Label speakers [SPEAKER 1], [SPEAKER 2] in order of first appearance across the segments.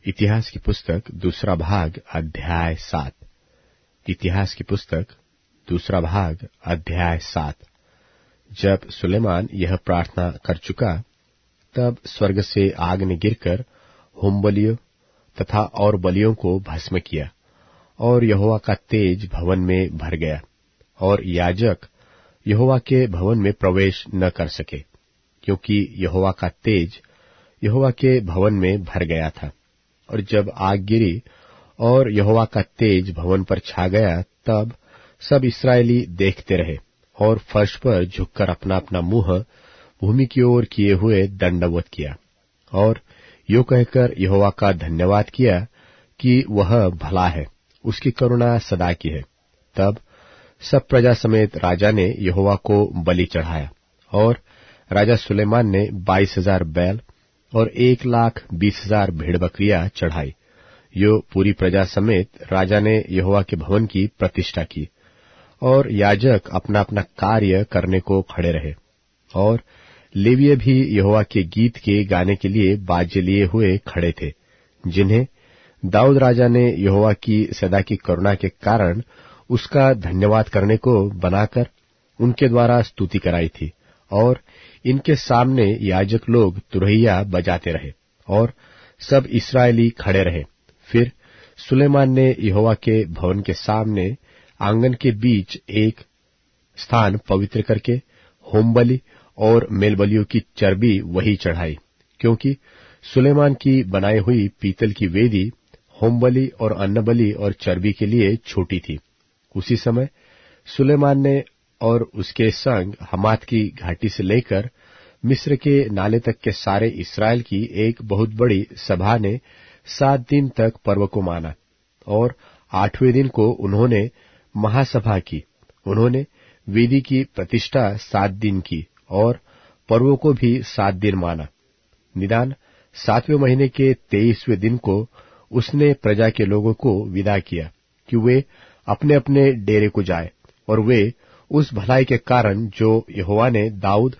[SPEAKER 1] इतिहास की पुस्तक दूसरा भाग अध्याय 7। इतिहास की पुस्तक दूसरा भाग अध्याय 7। जब सुलेमान यह प्रार्थना कर चुका, तब स्वर्ग से आग ने गिरकर होम बलियों तथा और बलियों को भस्म किया, और यहोवा का तेज भवन में भर गया, और याजक यहोवा के भवन में प्रवेश न कर सके, क्योंकि यहोवा का तेज यहोवा के भवन में भर गया था। और जब आग गिरी और यहोवा का तेज भवन पर छा गया, तब सब इस्राएली देखते रहे और फर्श पर झुककर अपना अपना मुंह भूमि की ओर किए हुए दंडवत किया, और यो कहकर यहोवा का धन्यवाद किया कि वह भला है, उसकी करुणा सदा की है। तब सब प्रजा समेत राजा ने यहोवा को बलि चढ़ाया, और राजा सुलेमान ने 22,000 बैल और 1,20,000 भेड़ बकरियां चढ़ाई। यो पूरी प्रजा समेत राजा ने यहोवा के भवन की प्रतिष्ठा की, और याजक अपना अपना कार्य करने को खड़े रहे, और लेवीय भी यहोवा के गीत के गाने के लिए बाजे लिए हुए खड़े थे, जिन्हें दाऊद राजा ने यहोवा की सदा की करुणा के कारण उसका धन्यवाद करने को बनाकर उनके द्वारा स्तुति कराई थी। और इनके सामने याजक लोग तुरहिया बजाते रहे, और सब इस्राएली खड़े रहे। फिर सुलेमान ने यहोवा के भवन के सामने आंगन के बीच एक स्थान पवित्र करके होमबलि और मेलबलियों की चर्बी वही चढ़ाई, क्योंकि सुलेमान की बनाई हुई पीतल की वेदी होमबलि और अन्नबलि और चर्बी के लिए छोटी थी। उसी समय सुलेमान ने और उसके संग हमात की घाटी से लेकर मिस्र के नाले तक के सारे इस्राएल की एक बहुत बड़ी सभा ने 7 दिन तक पर्व को माना, और 8वें दिन को उन्होंने महासभा की। उन्होंने वेदी की प्रतिष्ठा 7 दिन की, और पर्वों को भी 7 दिन माना। निदान 7वें महीने के 23वें दिन को उसने प्रजा के लोगों को विदा किया कि वे अपने अपने डेरे को जाए, और वे उस भलाई के कारण जो यहोवा ने दाऊद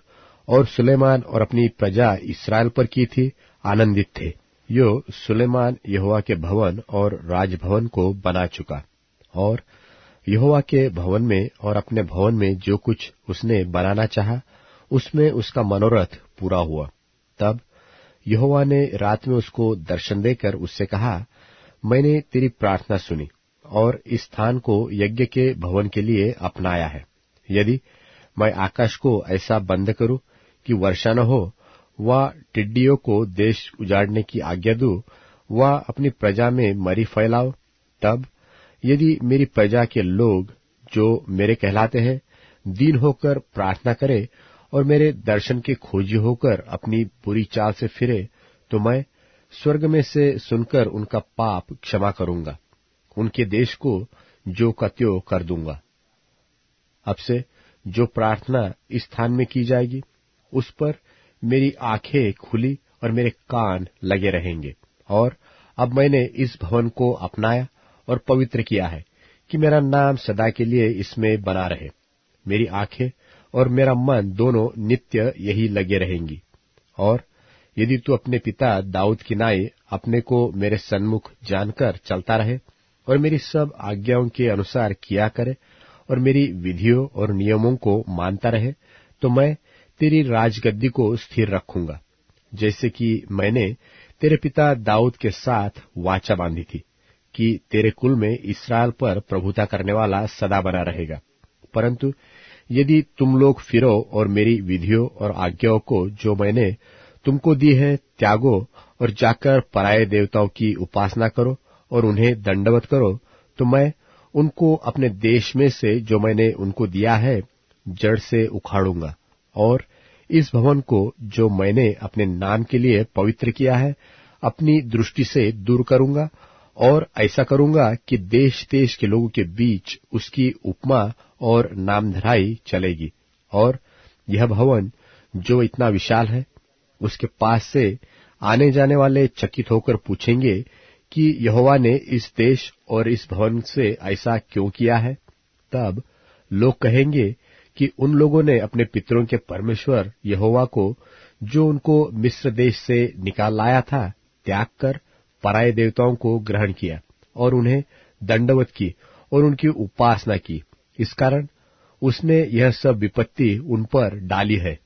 [SPEAKER 1] और सुलेमान और अपनी प्रजा इस्राएल पर की थी, आनंदित थे। यो सुलेमान यहोवा के भवन और राजभवन को बना चुका, और यहोवा के भवन में और अपने भवन में जो कुछ उसने बनाना चाहा, उसमें उसका मनोरथ पूरा हुआ। तब यहोवा ने रात में उसको दर्शन देकर उससे कहा, मैंने तेरी प्रार्थना सुनी और इस स्थान को यज्ञ के भवन के लिए अपनाया है। यदि मैं आकाश को ऐसा बंद करूं कि वर्षा न हो, व टिड्डियों को देश उजाड़ने की आज्ञा दूं, व अपनी प्रजा में मरी फैलाओ, तब यदि मेरी प्रजा के लोग जो मेरे कहलाते हैं दीन होकर प्रार्थना करे और मेरे दर्शन के खोजी होकर अपनी बुरी चाल से फिरे, तो मैं स्वर्ग में से सुनकर उनका पाप क्षमा करूंगा, उनके देश को जो का त्यों कर दूंगा। अब से जो प्रार्थना इस स्थान में की जाएगी, उस पर मेरी आंखें खुली और मेरे कान लगे रहेंगे। और अब मैंने इस भवन को अपनाया और पवित्र किया है कि मेरा नाम सदा के लिए इसमें बना रहे। मेरी आंखें और मेरा मन दोनों नित्य यही लगे रहेंगी। और यदि तू अपने पिता दाऊद की नाई अपने को मेरे सन्मुख जानकर चलता रहे और मेरी सब आज्ञाओं के अनुसार किया करे और मेरी विधियों और नियमों को मानता रहे, तो मैं तेरी राजगद्दी को स्थिर रखूंगा, जैसे कि मैंने तेरे पिता दाऊद के साथ वाचा बांधी थी कि तेरे कुल में इस्राएल पर प्रभुता करने वाला सदा बना रहेगा। परंतु यदि तुम लोग फिरो और मेरी विधियों और आज्ञाओं को जो मैंने तुमको दी है त्यागो और जाकर पराये देवताओं की उपासना करो और उन्हें दंडवत करो, तो मैं उनको अपने देश में से जो मैंने उनको दिया है जड़ से उखाड़ूंगा, और इस भवन को जो मैंने अपने नाम के लिए पवित्र किया है अपनी दृष्टि से दूर करूंगा, और ऐसा करूंगा कि देश देश के लोगों के बीच उसकी उपमा और नामधराई चलेगी। और यह भवन जो इतना विशाल है, उसके पास से आने जाने वाले चकित होकर पूछेंगे कि यहोवा ने इस देश और इस भवन से ऐसा क्यों किया है। तब लोग कहेंगे कि उन लोगों ने अपने पितरों के परमेश्वर यहोवा को, जो उनको मिस्र देश से निकाल लाया था, त्याग कर पराये देवताओं को ग्रहण किया और उन्हें दंडवत की और उनकी उपासना की। इस कारण उसने यह सब विपत्ति उन पर डाली है।